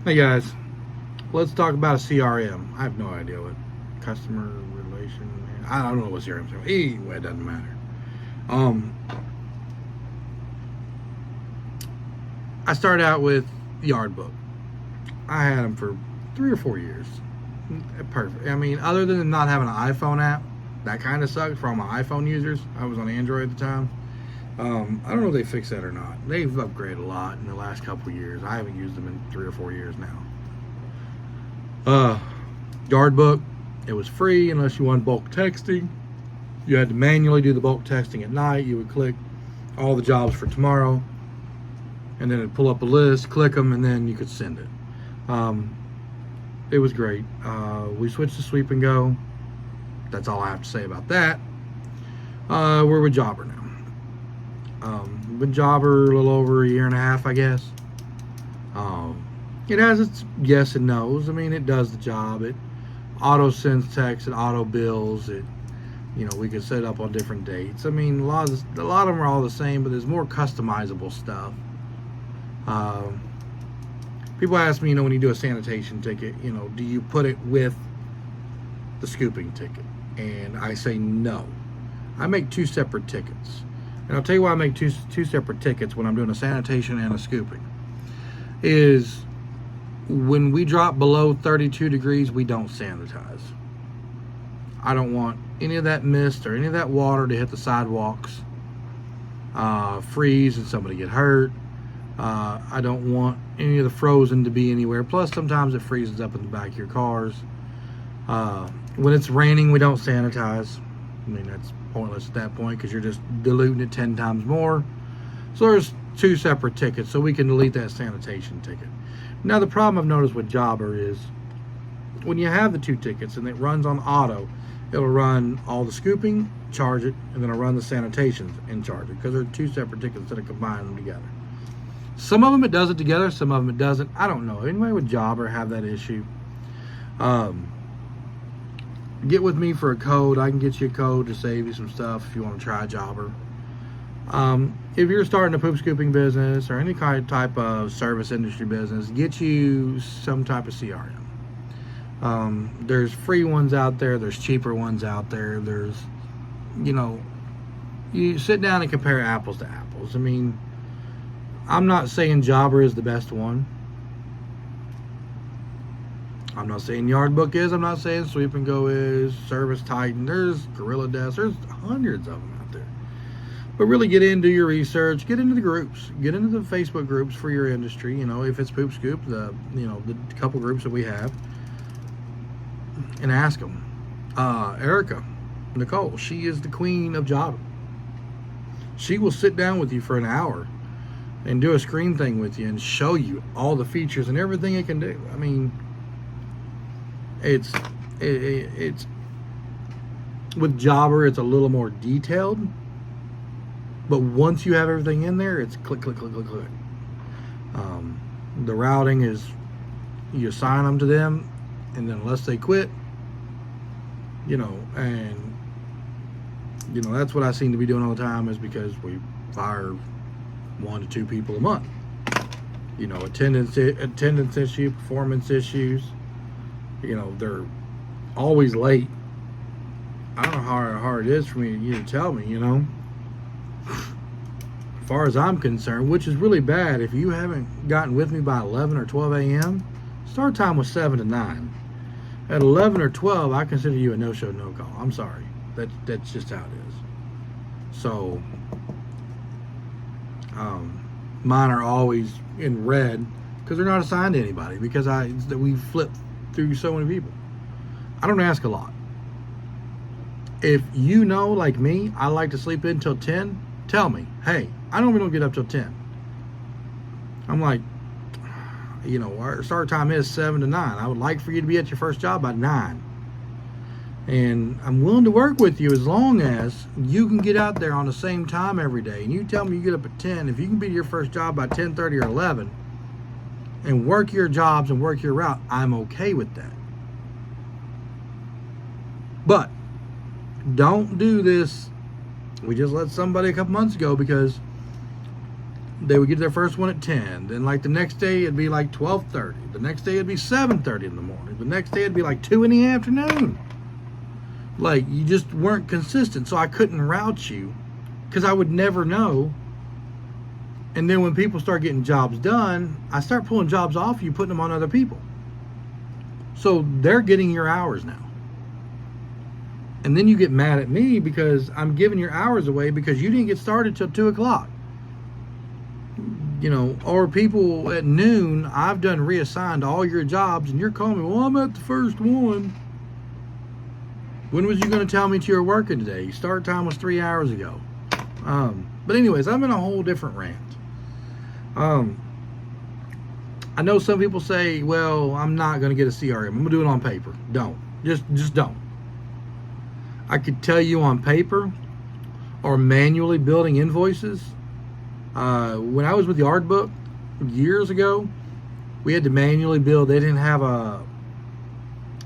Hey guys, let's talk about a CRM. I have no idea what customer relation. I don't know what CRM is. Anyway, it doesn't matter. Um, I started out with Yardbook. I had them for 3 or 4 years. Perfect. I mean, other than not having an iPhone app, that kind of sucked for all my iPhone users. I was on Android at the time. I don't know if they fixed that or not. They've upgraded a lot in the last couple of years. I haven't used them in 3 or 4 years now. Yardbook, it was free unless you wanted bulk texting. You had to manually do the bulk texting at night. You would click all the jobs for tomorrow, and then it'd pull up a list, click them, and then you could send it. It was great. We switched to Sweep and Go. That's all I have to say about that. We're with Jobber now. We've been Jobber a little over a year and a half, I guess. It has its yes and no's. I mean, it does the job. It auto sends text, it auto bills. It, we can set it up on different dates. I mean, a lot of them are all the same, but there's more customizable stuff. People ask me, when you do a sanitation ticket, do you put it with the scooping ticket? And I say no. I make 2 separate tickets. And I'll tell you why I make two separate tickets when I'm doing a sanitation and a scooping. Is when we drop below 32 degrees, we don't sanitize. I don't want any of that mist or any of that water to hit the sidewalks, freeze and somebody get hurt. I don't want any of the frozen to be anywhere. Plus, sometimes it freezes up in the back of your cars. When it's raining, we don't sanitize. I mean, that's pointless at that point because you're just diluting it 10 times more. So there's 2 separate tickets, so we can delete that sanitation ticket. Now, the problem I've noticed with Jobber is when you have the 2 tickets and it runs on auto, it'll run all the scooping, charge it, and then it'll run the sanitations and charge it because they're 2 separate tickets that are combining them together. Some of them it does it together, some of them it doesn't. I don't know. Anybody with Jobber have that issue? Get with me for a code. I can get you a code to save you some stuff if you want to try Jobber. If you're starting a poop scooping business or any kind of type of service industry business, get you some type of CRM. There's free ones out there. There's cheaper ones out there. There's, you sit down and compare apples to apples. I mean, I'm not saying Jobber is the best one. I'm not saying Yardbook is. I'm not saying Sweep and Go is. Service Titan. There's Gorilla Desk. There's hundreds of them out there. But really get into your research. Get into the groups. Get into the Facebook groups for your industry. If it's Poop Scoop, the couple groups that we have, and ask them. Erica, Nicole, she is the queen of Jobber. She will sit down with you for an hour and do a screen thing with you and show you all the features and everything it can do. I mean, it's with Jobber, it's a little more detailed, but once you have everything in there, it's click, click, click, click, click. The routing is you assign them to them, and then unless they quit, that's what I seem to be doing all the time, is because we fire 1 to 2 people a month. Attendance issue, performance issues. They're always late. I don't know how hard it is for you to tell me, As far as I'm concerned, which is really bad, if you haven't gotten with me by 11 or 12 a.m., start time was 7 to 9. At 11 or 12, I consider you a no-show, no-call. I'm sorry. That's just how it is. So, mine are always in red because they're not assigned to anybody, because we flip through so many people. I don't ask a lot. If like me, I like to sleep in till 10, tell me, hey, I normally don't get up till 10. I'm like, our start time is 7 to 9. I would like for you to be at your first job by 9. And I'm willing to work with you as long as you can get out there on the same time every day. And you tell me you get up at 10. If you can be at your first job by 10:30 or 11 and work your jobs and work your route, I'm okay with that. But don't do this. We just let somebody a couple months ago because they would get their first one at 10. Then like the next day it'd be like 12:30. The next day it'd be 7:30 in the morning. The next day it'd be like 2 in the afternoon. Like, you just weren't consistent, so I couldn't route you because I would never know. And then when people start getting jobs done, I start pulling jobs off you, putting them on other people. So they're getting your hours now. And then you get mad at me because I'm giving your hours away because you didn't get started till 2 o'clock. You know, or people at noon, I've done reassigned all your jobs and you're calling me, well, I'm at the first one. When was you going to tell me you were working today? Start time was 3 hours ago. But anyways, I'm in a whole different rant. I know some people say, well, I'm not going to get a CRM. I'm going to do it on paper. Don't. Just don't. I could tell you on paper or manually building invoices. When I was with Yardbook years ago, we had to manually build. They didn't have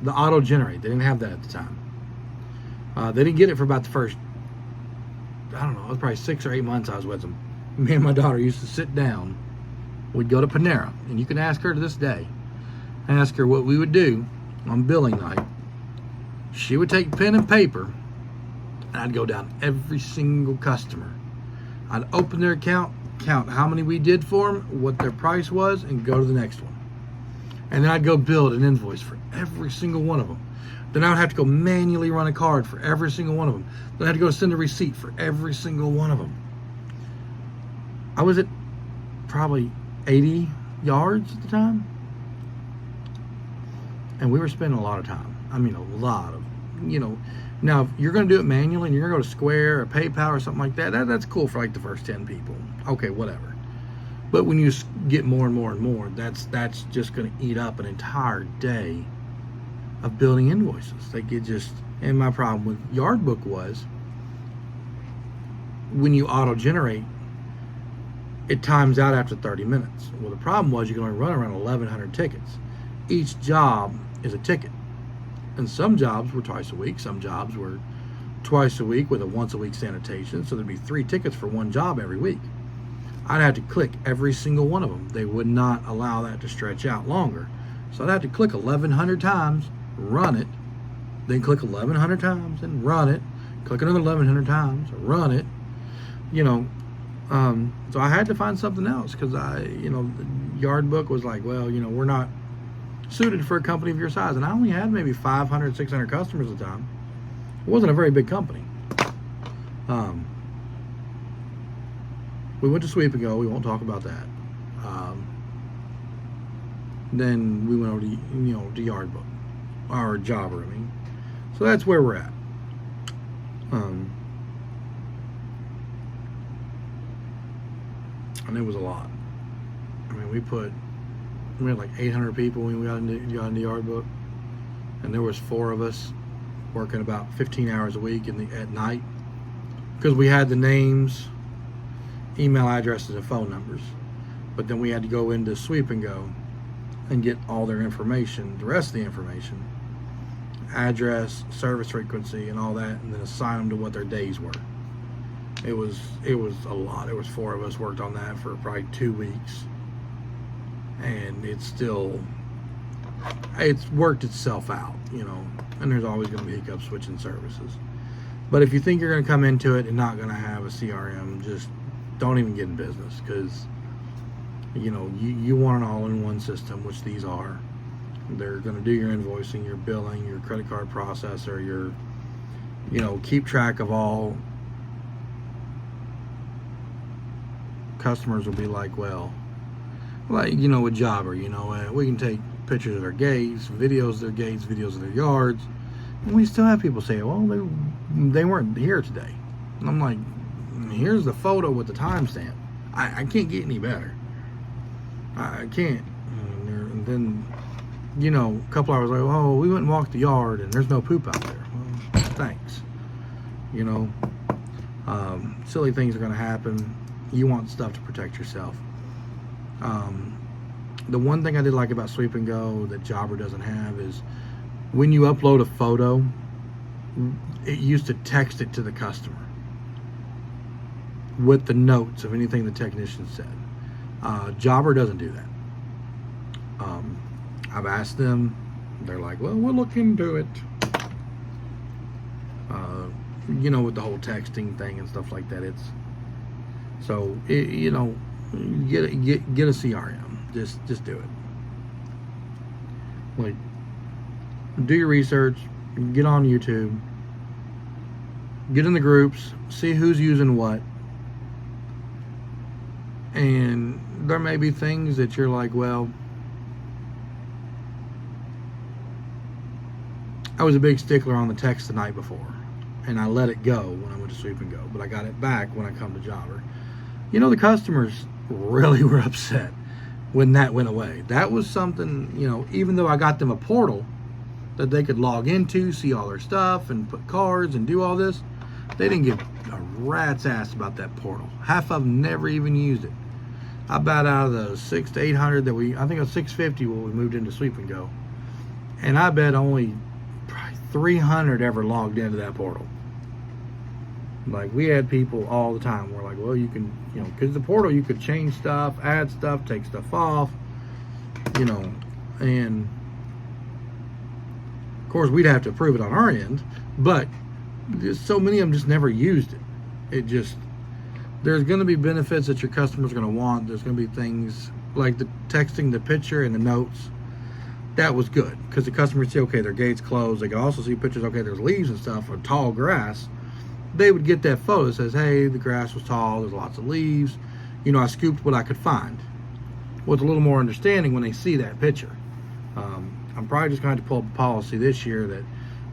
the auto generate. They didn't have that at the time. They didn't get it for about the first, I don't know, it was probably 6 or 8 months I was with them. Me and my daughter used to sit down. We'd go to Panera, and you can ask her to this day. Ask her what we would do on billing night. She would take pen and paper, and I'd go down every single customer. I'd open their account, count how many we did for them, what their price was, and go to the next one. And then I'd go build an invoice for every single one of them. Then I would have to go manually run a card for every single one of them. Then I had to go send a receipt for every single one of them. I was at probably 80 yards at the time. And we were spending a lot of time. I mean, a lot of, now if you're going to do it manually and you're going to go to Square or PayPal or something like that, that's cool for like the first 10 people. Okay, whatever. But when you get more and more and more, that's just going to eat up an entire day of building invoices. Like it just, and my problem with Yardbook was when you auto generate, it times out after 30 minutes. Well, the problem was you can only run around 1,100 tickets. Each job is a ticket. And some jobs were twice a week. Some jobs were twice a week with a once a week sanitation. So there'd be 3 tickets for one job every week. I'd have to click every single one of them. They would not allow that to stretch out longer. So I'd have to click 1,100 times, run it, then click 1,100 times and run it, click another 1,100 times, run it, so I had to find something else because the Yardbook was like, well, we're not suited for a company of your size. And I only had maybe 500, 600 customers at the time. It wasn't a very big company. We went to Sweep and Go. We won't talk about that. Then we went over to Yardbook, or Jobber, I mean. So that's where we're at. And it was a lot. I mean, we had like 800 people when we got into Yardbook, and there was 4 of us working about 15 hours a week at night because we had the names, email addresses, and phone numbers. But then we had to go into Sweep and Go and get all their information, the rest of the information, address, service frequency, and all that, and then assign them to what their days were. It was a lot. There was 4 of us worked on that for probably 2 weeks, and it's worked itself out, and there's always going to be hiccups switching services. But if you think you're going to come into it and not going to have a CRM, just don't even get in business, because you want an all-in-one system, which these are. They're going to do your invoicing, your billing, your credit card processor, your keep track of all. Customers will be like, well, with Jobber, we can take pictures of their gates, videos of their gates, videos of their yards, and we still have people say, well, they weren't here today. And I'm like, here's the photo with the timestamp. I can't get any better. I can't. And then, a couple hours later, oh, we went and walked the yard and there's no poop out there. Well, thanks. Silly things are going to happen. You want stuff to protect yourself. The one thing I did like about Sweep and Go that Jobber doesn't have is when you upload a photo, it used to text it to the customer with the notes of anything the technician said. Jobber doesn't do that. I've asked them. They're like, well, we'll look into it. With the whole texting thing and stuff like that. It's so get a CRM. Just do it. Like, do your research. Get on YouTube. Get in the groups. See who's using what. And there may be things that you're like, well, I was a big stickler on the text the night before, and I let it go when I went to Sweep and Go, but I got it back when I come to Jobber. The customers really were upset when that went away. That was something, even though I got them a portal that they could log into, see all their stuff, and put cards and do all this, they didn't give a rat's ass about that portal. Half of them never even used it. I bet out of the 600 to 800 that I think it was 650 when we moved into Sweep and Go, and I bet only probably 300 ever logged into that portal. Like, we had people all the time. We're like, well, you can, because the portal, you could change stuff, add stuff, take stuff off, and of course we'd have to approve it on our end, but there's so many of them just never used it. There's going to be benefits that your customers are going to want. There's going to be things like the texting the picture and the notes. That was good because the customers see, okay, their gate's closed. They could also see pictures, okay, there's leaves and stuff or tall grass. They would get that photo that says, hey, the grass was tall, there's lots of leaves. I scooped what I could find. With a little more understanding when they see that picture. I'm probably just going to pull up a policy this year that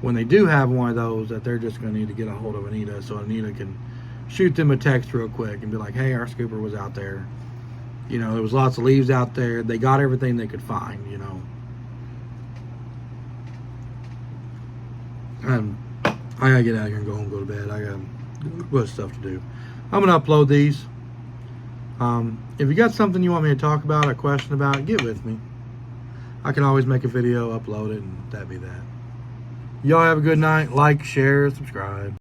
when they do have one of those, that they're just going to need to get a hold of Anita so Anita can shoot them a text real quick and be like, hey, our scooper was out there. There was lots of leaves out there. They got everything they could find, And I gotta get out of here and go home, go to bed. I got a bunch of stuff to do. I'm gonna upload these. If you got something you want me to talk about, a question about, get with me. I can always make a video, upload it, and that'd be that. Y'all have a good night. Like, share, subscribe.